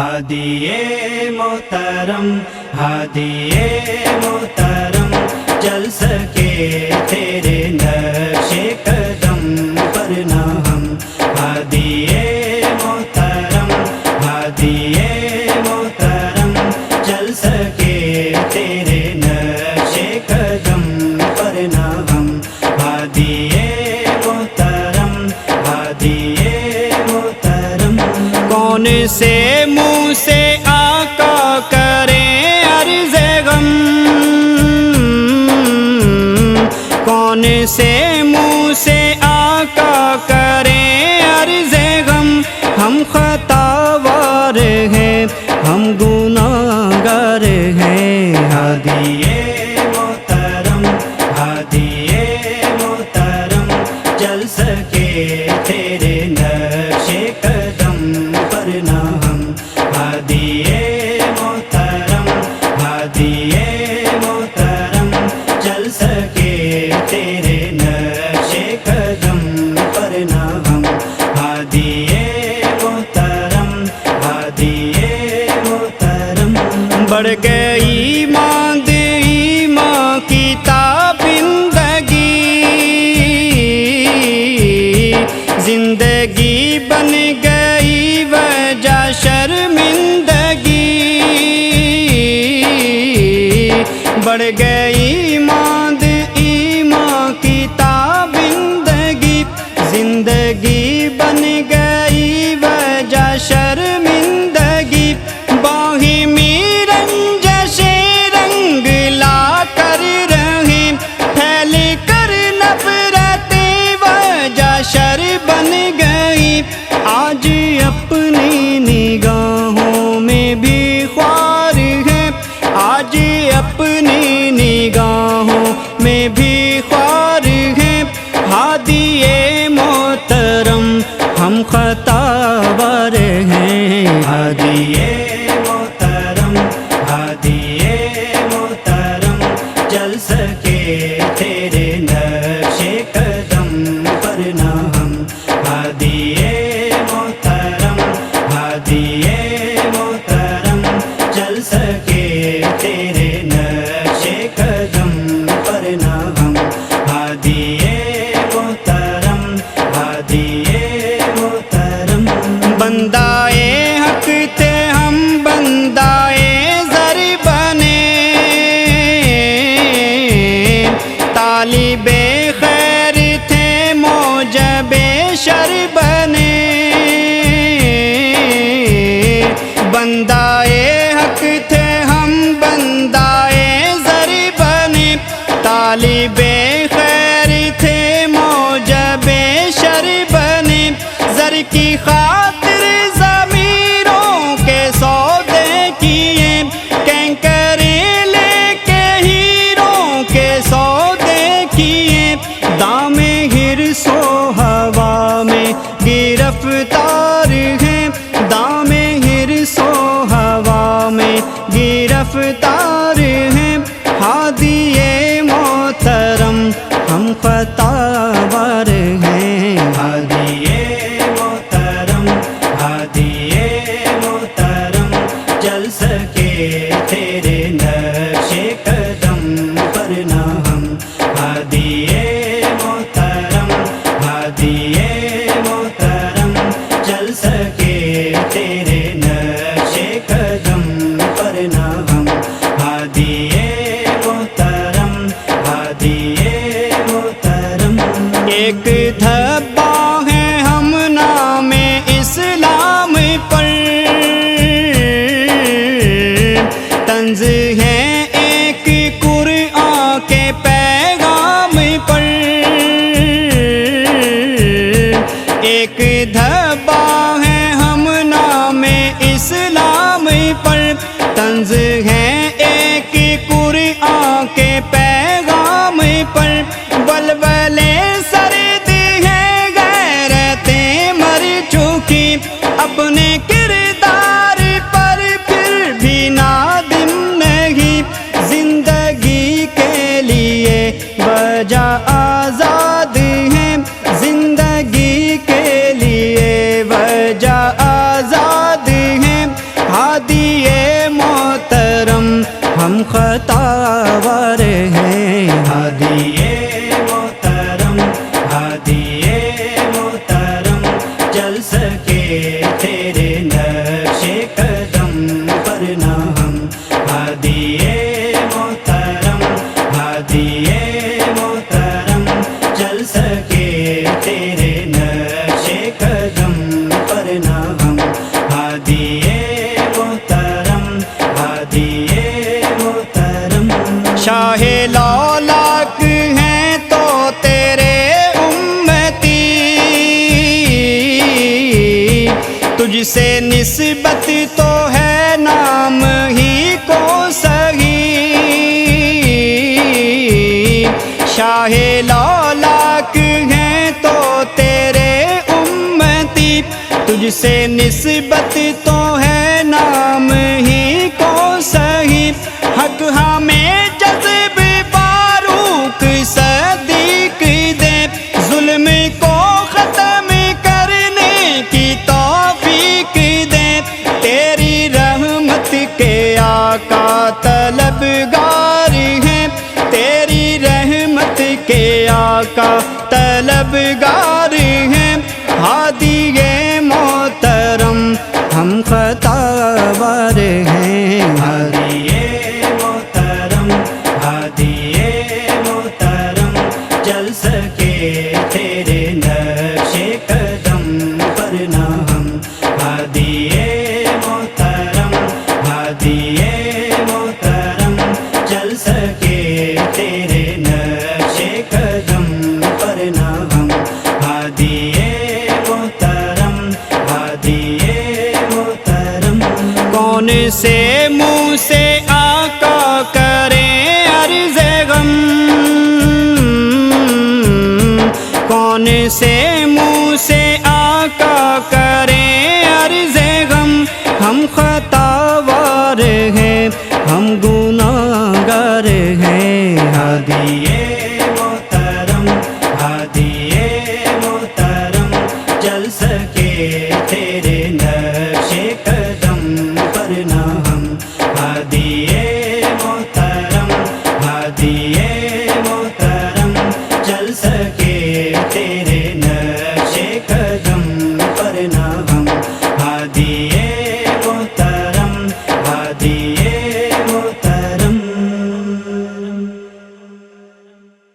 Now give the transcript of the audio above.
हादिए मोहतरम हादिए मोहतरम चल सके तेरे नक्शे कदम पर ना हम। हादिए मोहतरम हादिए मोहतरम चल सके तेरे नक्शे कदम पर ना हम। हादिए मोहतरम हादिए मोहतरम। कौन से मुँह से आका करें अर्ज़े गम, कौन से मुँह से आका करें अर्ज़े गम। हम खतावार हैं हम गुनाहगार हैं। हादिए मोहतरम हादिए मोहतरम चल सके तेरे नक्शे कदम पर ना हम। हादिए मोहतरम हादिए मोहतरम चल सके तेरे नक्शे कदम पर ना हम। हादिए मोहतरम हादिए मोहतरम। बढ़ गई मांद ईमान की ताबिंदगी, जिंदगी बन गई वजह शर्मिंदगी। बढ़ गई मांद ईमान की ताबिंदगी, जिंदगी बन गई वजह शर्मिंदगी। बाहिमी रंजशे रंग ला कर रहे फैल कर नफरतें वजह शर बन गई। आज अपनी निगाहों में भी ख्वार है, आज अपनी निगाहों में भी ख्वार है। हादिए मोहतरम हम खतावार हैं। हादिए मोहतरम हादिए मोहतरम चल सके तेरे नक्शे कदम पर ना हम। हादिए मोहतरम हादिए मोहतरम चल सके तेरे नक्शे कदम पर ना हम। हादिए मोहतरम हादिए मोहतरम। बंदाए हक थे हम बंदाए ज़र बने, तालिबे खैर थे मौजबे शर बने। बंदाए हक थे हम बंदाए ज़र बने, तालिबे खैर थे मौजबे शर बने। ज़र की खातिर ज़मीरों के सौदे किए, कैंकरे लेके हीरों के सौदे किए। दामे हिर्सो हवा में गिरफ्तार हैं, दामे हिर्सो हवा में गिरफ्तार हैं। हादिए मोहतरम हम खतावार हैं। हादिए मोहतरम हादिए मोहतरम चल सके तेरे नक्शे कदम पर ना हम। हादिए मोहतरम हादिए मोहतरम चल सके तेरे नक्शे कदम पर ना हम। हादिए मोहतरम हादिए मोहतरम। एक धब्बा है हम नामे इस्लाम पर, तंज है एक कुरआन के पैगाम पर। एक धब्बा है हम नामे इस्लाम पर, तंज है एक कुरआन के पैगाम पर। बलबले सर्द है गैरतें मर चुकी, अपने किरदार पर फिर भी नादिम नहीं। जिंदगी के लिए वजह आज़ाद है, जिंदगी के लिए वजह आज़ाद है। ہادی محترم ہادی محترم شاہ لولاک ہیں تو تیرے امتی تجھ سے نسبت تو ہے نام ہی کو صحیح شاہ لولاک ہیں تو تیرے امتی تجھ سے نسبت تو ہے نام ہی کو صحیح حق ہمیں جذب فاروق صدیق دے ظلم کو ختم کرنے کی توفیق دے تیری رحمت کے آقا طلبگار ہیں تیری رحمت کے آقا طلبگار ہیں ہادی محترم ہم خطاوار ہیں ہادی محترم ہادی محترم چل سکے تیرے نقش قدم پر نہ ہم ہادی محترم ہادی محترم چل سکے تیرے نقش قدم پر نہ ہم ہادی محترم ہادی محترم کون سے منہ سے